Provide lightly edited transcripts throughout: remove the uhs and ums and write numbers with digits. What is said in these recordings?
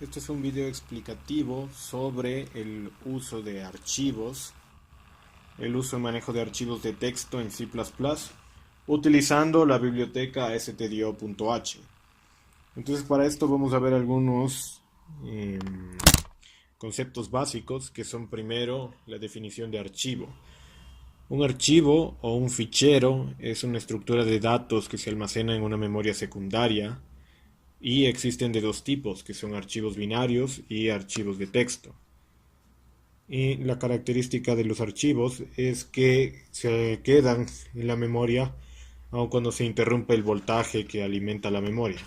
Este es un video explicativo sobre el uso de archivos, el uso y manejo de archivos de texto en C++, utilizando la biblioteca stdio.h. Entonces, para esto vamos a ver algunos conceptos básicos, que son primero la definición de archivo. Un archivo o un fichero es una estructura de datos que se almacena en una memoria secundaria. Y existen de dos tipos, que son archivos binarios y archivos de texto. Y la característica de los archivos es que se quedan en la memoria aun cuando se interrumpe el voltaje que alimenta la memoria.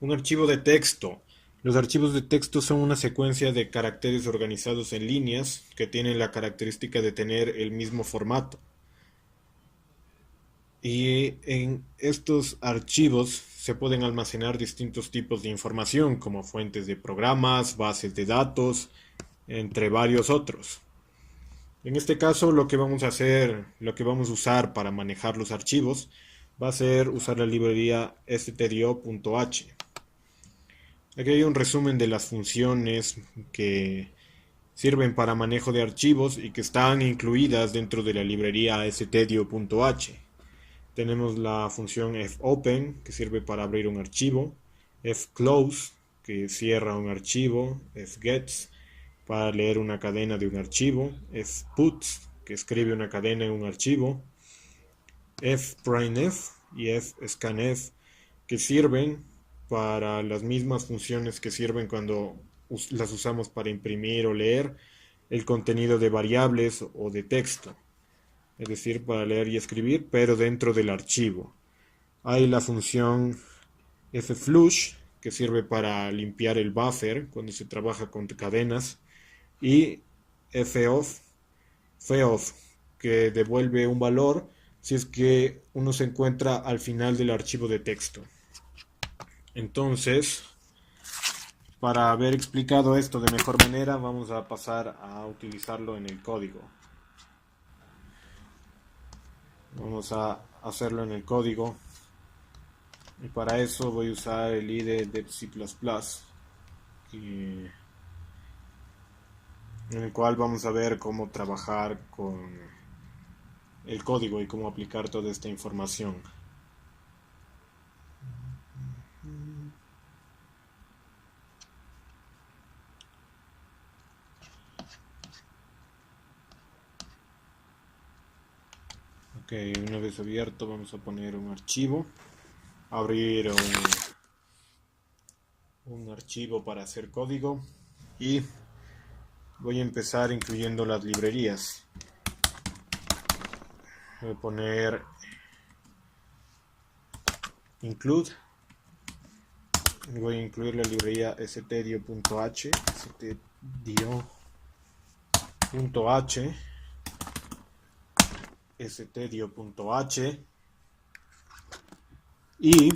Un archivo de texto. Los archivos de texto son una secuencia de caracteres organizados en líneas que tienen la característica de tener el mismo formato. Y en estos archivos se pueden almacenar distintos tipos de información, como fuentes de programas, bases de datos, entre varios otros. En este caso, lo que vamos a hacer, lo que vamos a usar para manejar los archivos, va a ser usar la librería stdio.h. Aquí hay un resumen de las funciones que sirven para manejo de archivos y que están incluidas dentro de la librería stdio.h. Tenemos la función fopen, que sirve para abrir un archivo, fclose, que cierra un archivo, fgets, para leer una cadena de un archivo, fputs, que escribe una cadena en un archivo, fprintf y fscanf, que sirven para las mismas funciones que sirven cuando las usamos para imprimir o leer el contenido de variables o de texto, es decir, para leer y escribir, pero dentro del archivo. Hay la función fflush, que sirve para limpiar el buffer cuando se trabaja con cadenas, y foff, que devuelve un valor si es que uno se encuentra al final del archivo de texto. Entonces, para haber explicado esto de mejor manera, vamos a pasar a utilizarlo en el código. Vamos a hacerlo en el código. Y para eso voy a usar el IDE de C++, en el cual vamos a ver cómo trabajar con el código y cómo aplicar toda esta información. Ok, una vez abierto vamos a poner un archivo, abrir un archivo para hacer código y voy a empezar incluyendo las librerías. Voy a poner include, voy a incluir la librería stdio.h, stdio.h y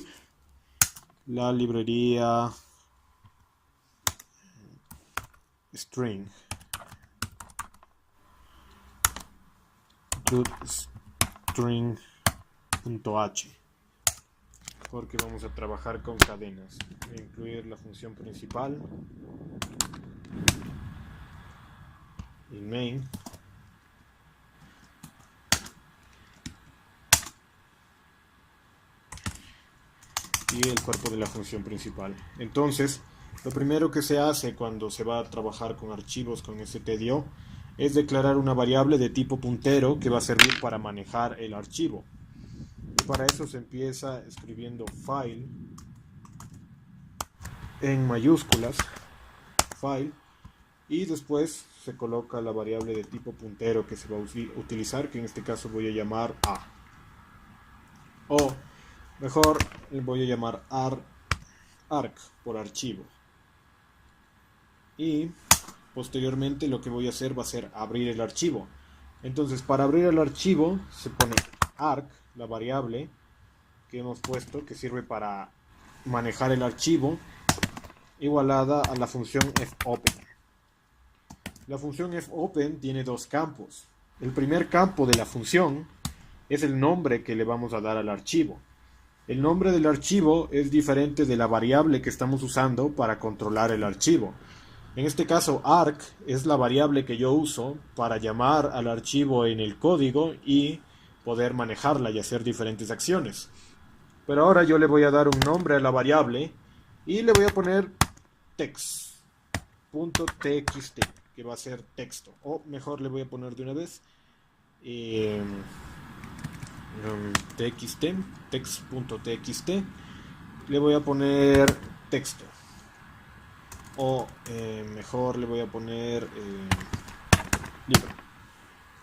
la librería string, string.h, porque vamos a trabajar con cadenas. Voy a incluir la función principal, el main, y el cuerpo de la función principal. Entonces, lo primero que se hace cuando se va a trabajar con archivos con stdio es declarar una variable de tipo puntero que va a servir para manejar el archivo. Y para eso se empieza escribiendo file en mayúsculas, file, y después se coloca la variable de tipo puntero que se va a utilizar, que en este caso voy a llamar a, o mejor voy a llamar arc por archivo. Y posteriormente lo que voy a hacer va a ser abrir el archivo. Entonces, para abrir el archivo se pone arc, la variable que hemos puesto, que sirve para manejar el archivo, igualada a la función fopen. La función fopen tiene dos campos. El primer campo de la función es el nombre que le vamos a dar al archivo. El nombre del archivo es diferente de la variable que estamos usando para controlar el archivo. En este caso, arg es la variable que yo uso para llamar al archivo en el código y poder manejarla y hacer diferentes acciones. Pero ahora yo le voy a dar un nombre a la variable y le voy a poner text.txt, que va a ser texto. O mejor le voy a poner de una vez txt, text.txt. Le voy a poner texto. O mejor le voy a poner libro,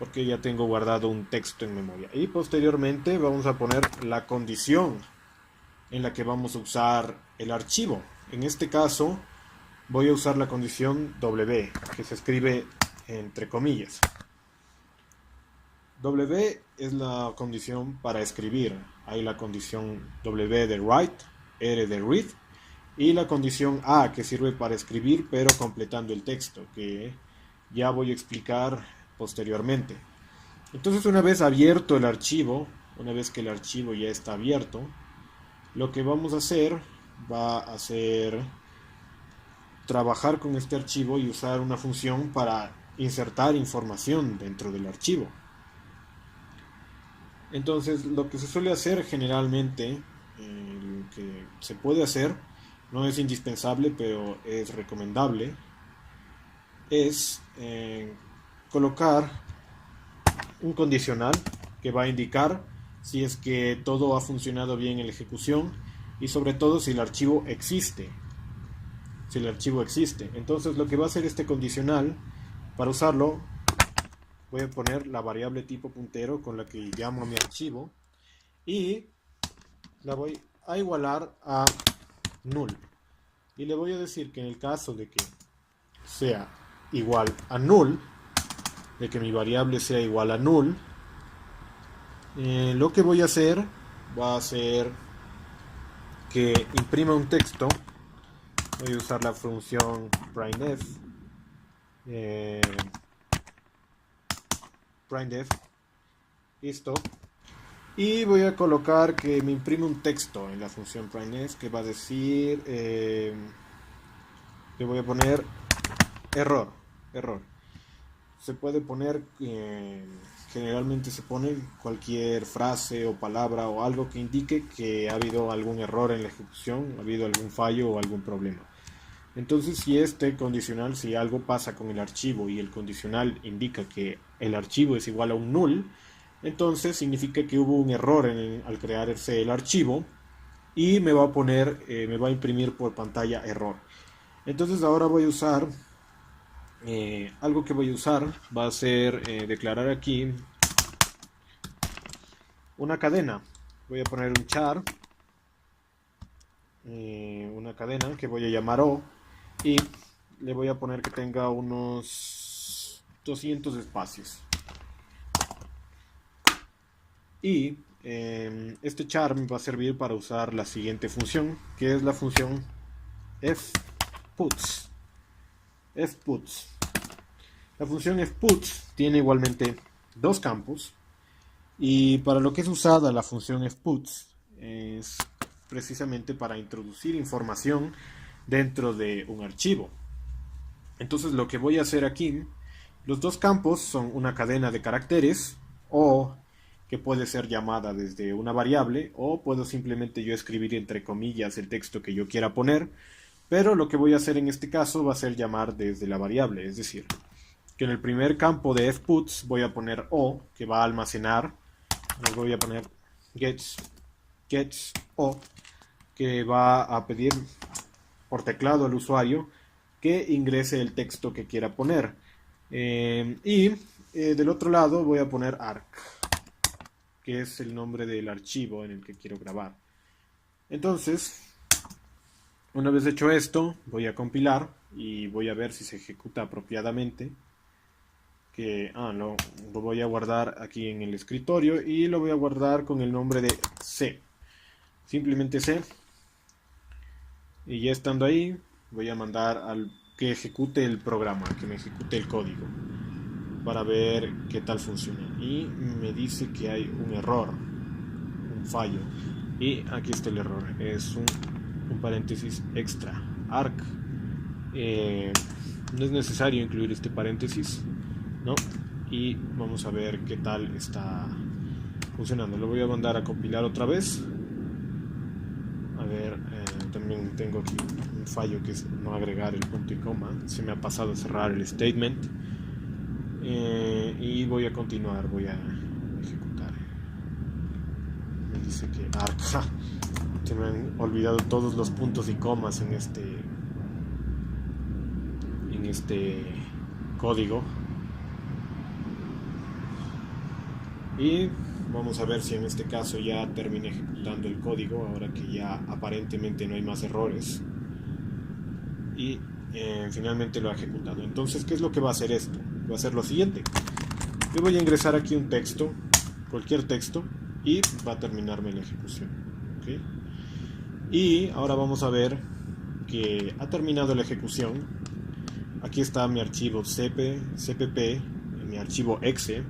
porque ya tengo guardado un texto en memoria. Y posteriormente vamos a poner la condición en la que vamos a usar el archivo. En este caso voy a usar la condición W, que se escribe entre comillas. W es la condición para escribir. Hay la condición W de write, R de read, y la condición A, que sirve para escribir pero completando el texto, que ya voy a explicar posteriormente. Entonces, una vez abierto el archivo, una vez que el archivo ya está abierto, lo que vamos a hacer va a ser trabajar con este archivo y usar una función para insertar información dentro del archivo. Entonces, lo que se suele hacer generalmente, lo que se puede hacer, no es indispensable, pero es recomendable, es colocar un condicional que va a indicar si es que todo ha funcionado bien en la ejecución y sobre todo si el archivo existe. Si el archivo existe. Entonces lo que va a hacer este condicional, para usarlo, voy a poner la variable tipo puntero con la que llamo a mi archivo y la voy a igualar a null. Y le voy a decir que en el caso de que sea igual a null, de que mi variable sea igual a null, lo que voy a hacer va a ser que imprima un texto. Voy a usar la función printf, listo, y voy a colocar que me imprime un texto en la función printf que va a decir, le voy a poner error. Se puede poner, generalmente se pone cualquier frase o palabra o algo que indique que ha habido algún error en la ejecución, ha habido algún fallo o algún problema. Entonces, si este condicional, si algo pasa con el archivo y el condicional indica que el archivo es igual a un null, entonces significa que hubo un error al crearse el archivo y me va a poner, me va a imprimir por pantalla error. Entonces ahora voy a usar algo que voy a usar va a ser declarar aquí una cadena. Voy a poner un char, una cadena que voy a llamar O, y le voy a poner que tenga unos 200 espacios. Y este char me va a servir para usar la siguiente función, que es la función fputs. La función fputs tiene igualmente dos campos, y para lo que es usada la función fputs es precisamente para introducir información dentro de un archivo. Entonces lo que voy a hacer aquí, los dos campos son una cadena de caracteres, o que puede ser llamada desde una variable, o puedo simplemente yo escribir entre comillas el texto que yo quiera poner. Pero lo que voy a hacer en este caso va a ser llamar desde la variable, es decir, que en el primer campo de fputs voy a poner O, que va a almacenar, voy a poner gets O, que va a pedir por teclado al usuario que ingrese el texto que quiera poner. Del otro lado voy a poner arg, que es el nombre del archivo en el que quiero grabar. Entonces, una vez hecho esto, voy a compilar y voy a ver si se ejecuta apropiadamente. Lo voy a guardar aquí en el escritorio y lo voy a guardar con el nombre de C. Simplemente C. Y ya estando ahí, voy a mandar al que ejecute el programa, que me ejecute el código, para ver qué tal funciona. Y me dice que hay un error, un fallo. Y aquí está el error, es un paréntesis extra, arc. No es necesario incluir este paréntesis, ¿no? Y vamos a ver qué tal está funcionando. Lo voy a mandar a compilar otra vez. A ver, también tengo aquí un fallo que es no agregar el punto y coma. Se me ha pasado a cerrar el statement. Y voy a continuar, voy a ejecutar. Me dice que arca. Se me han olvidado todos los puntos y comas en este código. Y vamos a ver si en este caso ya termine ejecutando el código, ahora que ya aparentemente no hay más errores. Y finalmente lo ha ejecutado. Entonces, ¿qué es lo que va a hacer esto? Va a hacer lo siguiente. Yo voy a ingresar aquí un texto, cualquier texto, y va a terminarme la ejecución. ¿Okay? Y ahora vamos a ver que ha terminado la ejecución. Aquí está mi archivo cpp, mi archivo exe,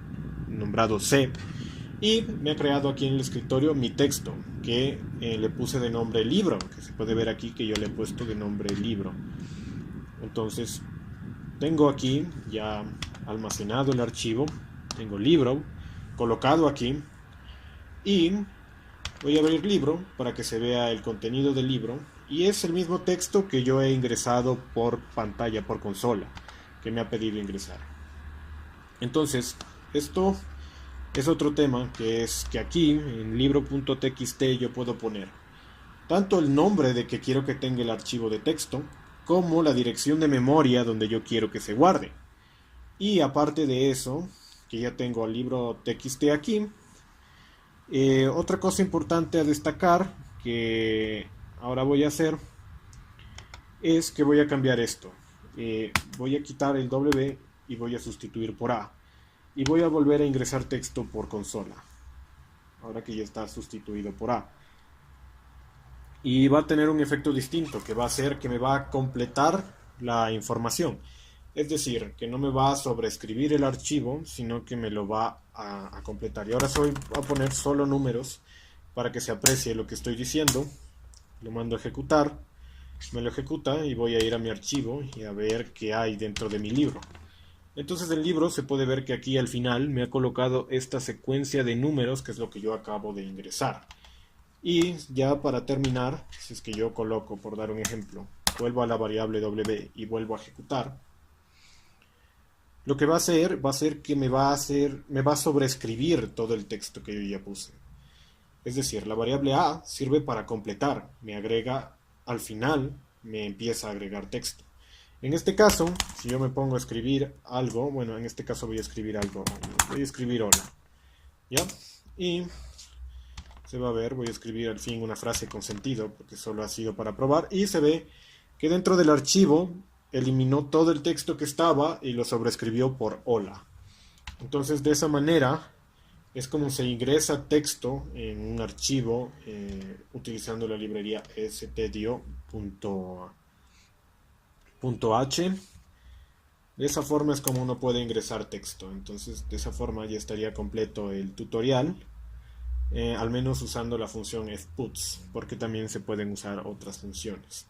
nombrado C, y me ha creado aquí en el escritorio mi texto, que le puse de nombre libro, que se puede ver aquí que yo le he puesto de nombre libro. Entonces, tengo aquí ya almacenado el archivo, tengo libro colocado aquí, y voy a abrir libro para que se vea el contenido del libro, y es el mismo texto que yo he ingresado por pantalla, por consola, que me ha pedido ingresar. Entonces, esto es otro tema, que es que aquí en libro.txt yo puedo poner tanto el nombre de que quiero que tenga el archivo de texto, como la dirección de memoria donde yo quiero que se guarde. Y aparte de eso, que ya tengo el libro.txt aquí, otra cosa importante a destacar que ahora voy a hacer es que voy a cambiar esto. Voy a quitar el W y voy a sustituir por A. Y voy a volver a ingresar texto por consola, ahora que ya está sustituido por A. Y va a tener un efecto distinto, que va a ser que me va a completar la información. Es decir, que no me va a sobreescribir el archivo, sino que me lo va a completar. Y ahora voy a poner solo números para que se aprecie lo que estoy diciendo. Lo mando a ejecutar, me lo ejecuta y voy a ir a mi archivo y a ver qué hay dentro de mi libro. Entonces el libro se puede ver que aquí al final me ha colocado esta secuencia de números, que es lo que yo acabo de ingresar. Y ya para terminar, si es que yo coloco, por dar un ejemplo, vuelvo a la variable w y vuelvo a ejecutar, lo que va a ser que me va a sobreescribir todo el texto que yo ya puse. Es decir, la variable a sirve para completar, me agrega al final, me empieza a agregar texto. En este caso, si yo me pongo a escribir algo, bueno, en este caso voy a escribir algo, voy a escribir hola, ¿ya? Y se va a ver, voy a escribir al fin una frase con sentido, porque solo ha sido para probar, y se ve que dentro del archivo eliminó todo el texto que estaba y lo sobreescribió por hola. Entonces, de esa manera es como se ingresa texto en un archivo utilizando la librería stdio.h. De esa forma es como uno puede ingresar texto. Entonces, de esa forma ya estaría completo el tutorial. Al menos usando la función fputs, porque también se pueden usar otras funciones.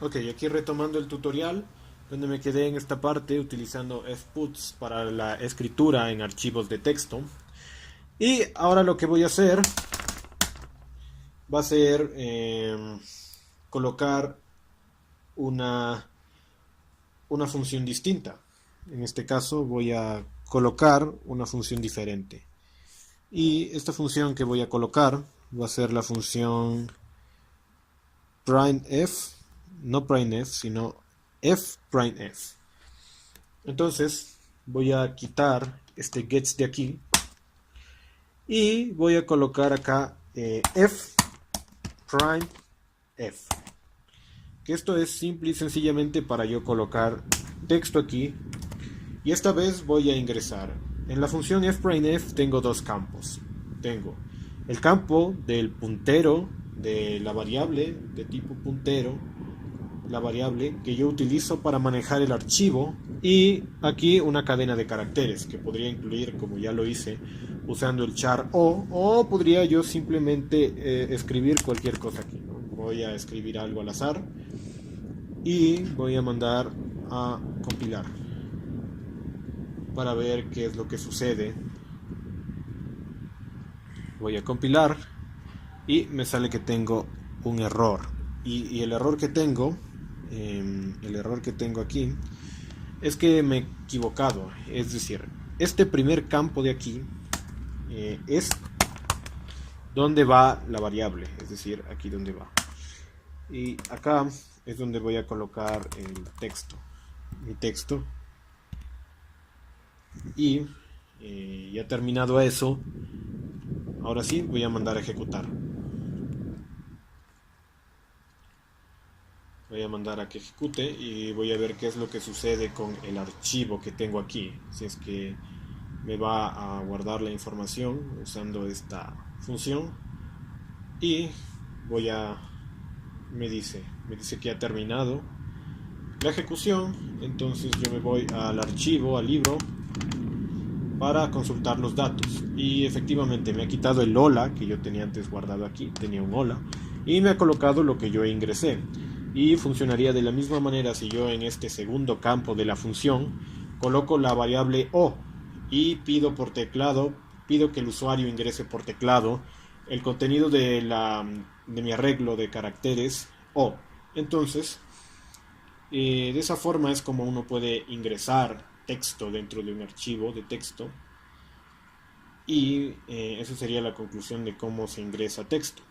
Ok, aquí retomando el tutorial, donde me quedé en esta parte utilizando fputs para la escritura en archivos de texto. Y ahora lo que voy a hacer va a ser colocar una función distinta. En este caso voy a colocar una función diferente. Y esta función que voy a colocar va a ser la función printf, no printf, sino fprintf. Entonces voy a quitar este gets de aquí y voy a colocar acá fprintf, que esto es simple y sencillamente para yo colocar texto aquí, y esta vez voy a ingresar. En la función fprintf tengo dos campos. Tengo el campo del puntero de la variable de tipo puntero, la variable que yo utilizo para manejar el archivo, y aquí una cadena de caracteres que podría incluir, como ya lo hice, usando el char o podría yo simplemente escribir cualquier cosa aquí, ¿no? Voy a escribir algo al azar y voy a mandar a compilar para ver qué es lo que sucede. Voy a compilar y me sale que tengo un error, y el error que tengo aquí es que me he equivocado. Es decir, este primer campo de aquí es donde va la variable, es decir, aquí donde va, y acá es donde voy a colocar el texto, mi texto. Y ya terminado eso, ahora sí voy a mandar a ejecutar. Voy a mandar a que ejecute y voy a ver qué es lo que sucede con el archivo que tengo aquí. Si es que me va a guardar la información usando esta función. Y voy a... me dice que ha terminado la ejecución. Entonces yo me voy al archivo, al libro, para consultar los datos, y efectivamente me ha quitado el hola que yo tenía antes guardado aquí, tenía un hola, y me ha colocado lo que yo ingresé. Y funcionaría de la misma manera si yo en este segundo campo de la función coloco la variable o y pido por teclado, pido que el usuario ingrese por teclado el contenido de mi arreglo de caracteres o. Entonces, de esa forma es como uno puede ingresar texto dentro de un archivo de texto, y eso sería la conclusión de cómo se ingresa texto.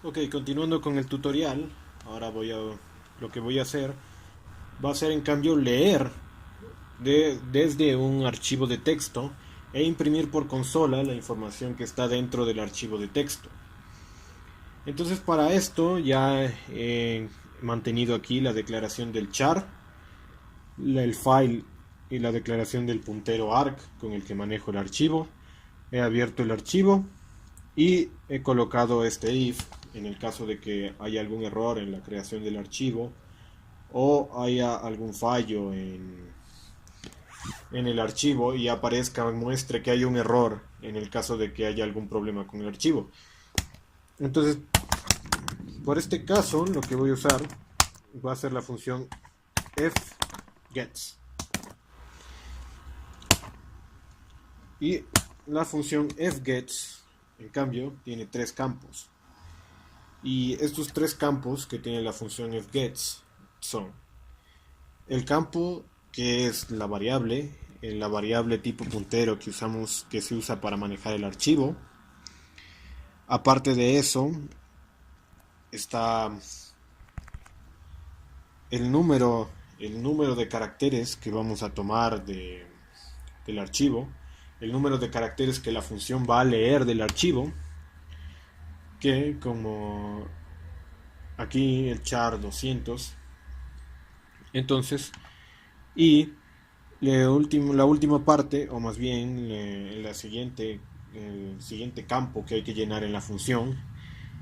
Ok, continuando con el tutorial, ahora lo que voy a hacer va a ser en cambio leer desde un archivo de texto e imprimir por consola la información que está dentro del archivo de texto. Entonces para esto ya he mantenido aquí la declaración del char, el file y la declaración del puntero arc con el que manejo el archivo. He abierto el archivo y he colocado este if en el caso de que haya algún error en la creación del archivo o haya algún fallo en el archivo y muestre que hay un error en el caso de que haya algún problema con el archivo. Entonces, por este caso, lo que voy a usar va a ser la función fgets. Y la función fgets, en cambio, tiene tres campos. Y estos tres campos que tiene la función fgets son el campo que es la variable tipo puntero que se usa para manejar el archivo. Aparte de eso, está el número de caracteres que vamos a tomar del archivo, el número de caracteres que la función va a leer del archivo, que como aquí el char 200. Entonces, y la última parte, o más bien el siguiente campo que hay que llenar en la función,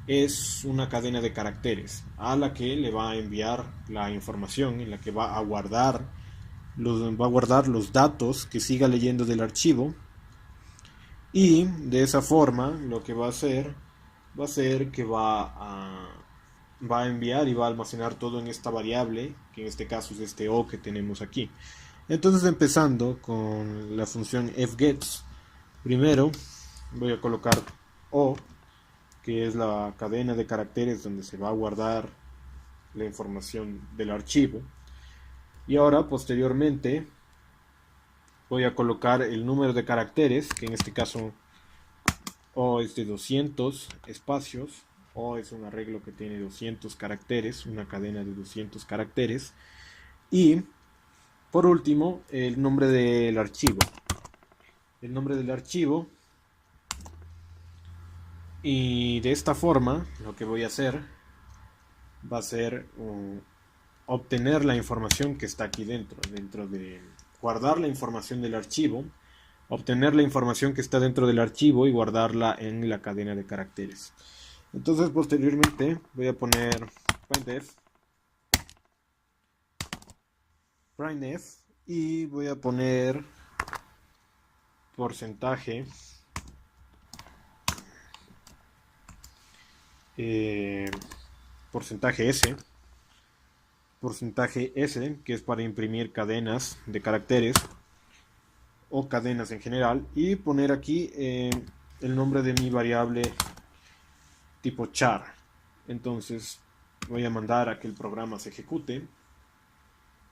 es una cadena de caracteres a la que le va a enviar la información, en la que va a guardar los datos que siga leyendo del archivo. Y de esa forma lo que va a ser que va a enviar y va a almacenar todo en esta variable, que en este caso es este o que tenemos aquí. Entonces, empezando con la función fgets, primero voy a colocar o, que es la cadena de caracteres donde se va a guardar la información del archivo. Y ahora, posteriormente, voy a colocar el número de caracteres, que en este caso o es de 200 espacios, o es un arreglo que tiene 200 caracteres, una cadena de 200 caracteres. Y por último, el nombre del archivo. El nombre del archivo. Y de esta forma, lo que voy a hacer va a ser obtener la información que está aquí dentro de guardar la información del archivo, obtener la información que está dentro del archivo y guardarla en la cadena de caracteres. Entonces posteriormente voy a poner printf y voy a poner porcentaje porcentaje S, que es para imprimir cadenas de caracteres o cadenas en general, y poner aquí el nombre de mi variable tipo char. Entonces voy a mandar a que el programa se ejecute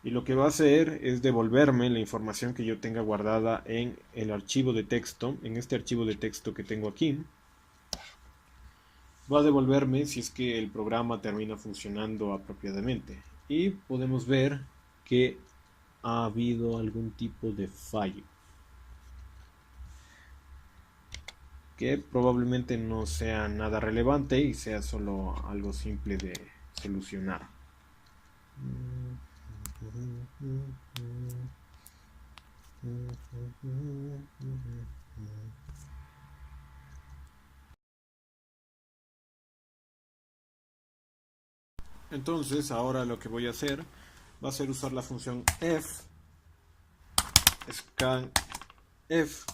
y lo que va a hacer es devolverme la información que yo tenga guardada en el archivo de texto, en este archivo de texto que tengo aquí. Va a devolverme si es que el programa termina funcionando apropiadamente, y podemos ver que ha habido algún tipo de fallo que probablemente no sea nada relevante y sea solo algo simple de solucionar. Entonces ahora lo que voy a hacer va a ser usar la función scanf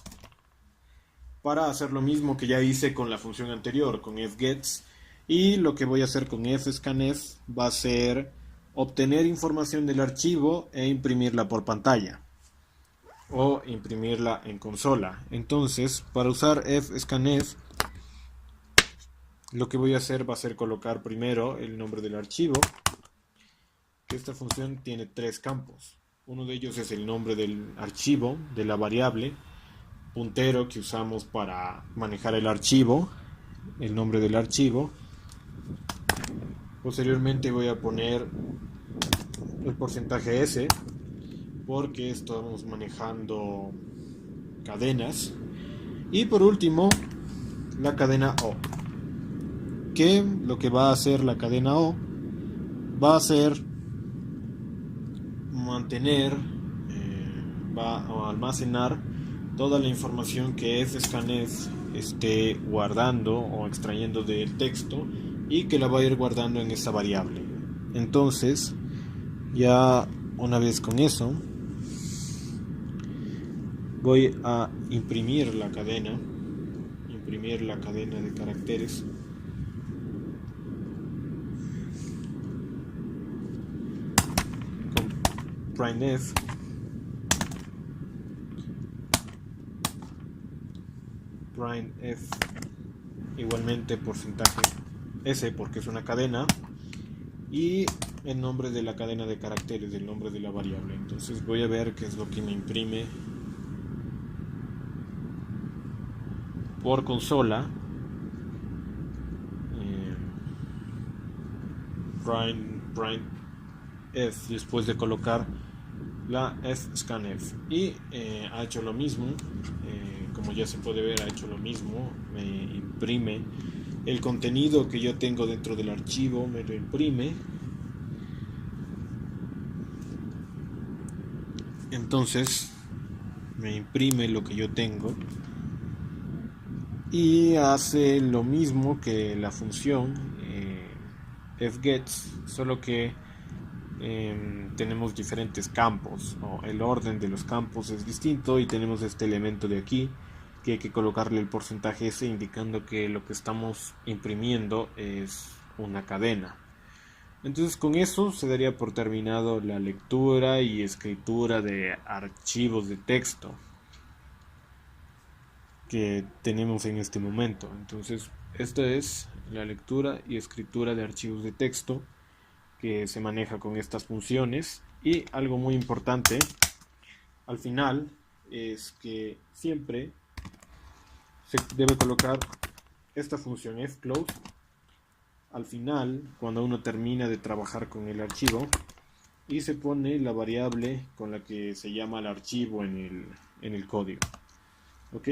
para hacer lo mismo que ya hice con la función anterior, con fgets, y lo que voy a hacer con fscanf va a ser obtener información del archivo e imprimirla por pantalla o imprimirla en consola. Entonces, para usar fscanf, lo que voy a hacer va a ser colocar primero el nombre del archivo. Esta función tiene tres campos. Uno de ellos es el nombre del archivo, de la variable, puntero que usamos para manejar el archivo, el nombre del archivo. Posteriormente voy a poner el porcentaje S, porque estamos manejando cadenas. Y por último, la cadena O, que lo que va a hacer la cadena O va a ser mantener, va a almacenar toda la información que fscanf esté guardando o extrayendo del texto, y que la va a ir guardando en esta variable. Entonces, ya una vez con eso, voy a imprimir la cadena de caracteres. Con printf igualmente porcentaje S, porque es una cadena, y el nombre de la cadena de caracteres, el nombre de la variable. Entonces voy a ver qué es lo que me imprime por consola. Printf después de colocar la fscanf, y ha hecho lo mismo. Como ya se puede ver, ha hecho lo mismo, me imprime el contenido que yo tengo dentro del archivo, me lo imprime. Entonces me imprime lo que yo tengo y hace lo mismo que la función fgets, solo que tenemos diferentes campos, o el orden de los campos es distinto, y tenemos este elemento de aquí que hay que colocarle el porcentaje S, indicando que lo que estamos imprimiendo es una cadena. Entonces con eso se daría por terminado la lectura y escritura de archivos de texto que tenemos en este momento. Entonces esta es la lectura y escritura de archivos de texto que se maneja con estas funciones. Y algo muy importante al final es que siempre se debe colocar esta función fclose al final cuando uno termina de trabajar con el archivo, y se pone la variable con la que se llama el archivo en el código. ¿Ok?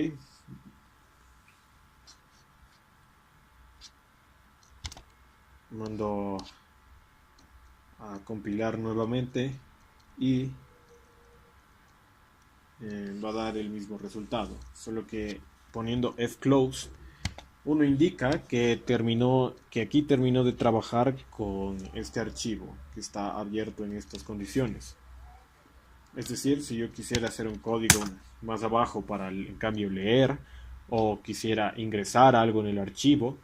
Mando a compilar nuevamente y va a dar el mismo resultado, solo que poniendo fclose uno indica que aquí terminó de trabajar con este archivo que está abierto en estas condiciones. Es decir, si yo quisiera hacer un código más abajo para en cambio leer, o quisiera ingresar algo en el archivo,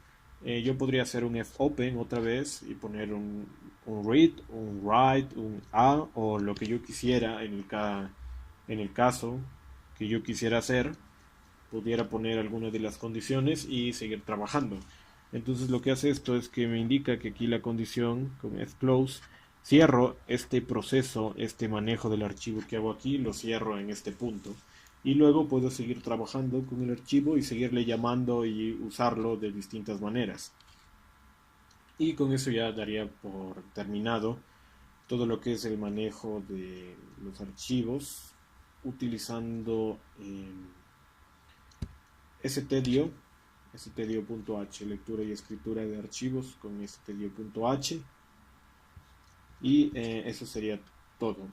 yo podría hacer un fopen otra vez y poner un read, un write, un a o lo que yo quisiera en el caso que yo quisiera hacer, pudiera poner alguna de las condiciones y seguir trabajando. Entonces lo que hace esto es que me indica que aquí la condición con fclose cierro este proceso, este manejo del archivo que hago aquí, lo cierro en este punto. Y luego puedo seguir trabajando con el archivo y seguirle llamando y usarlo de distintas maneras. Y con eso ya daría por terminado todo lo que es el manejo de los archivos utilizando stdio, stdio.h, lectura y escritura de archivos con stdio.h. Y eso sería todo.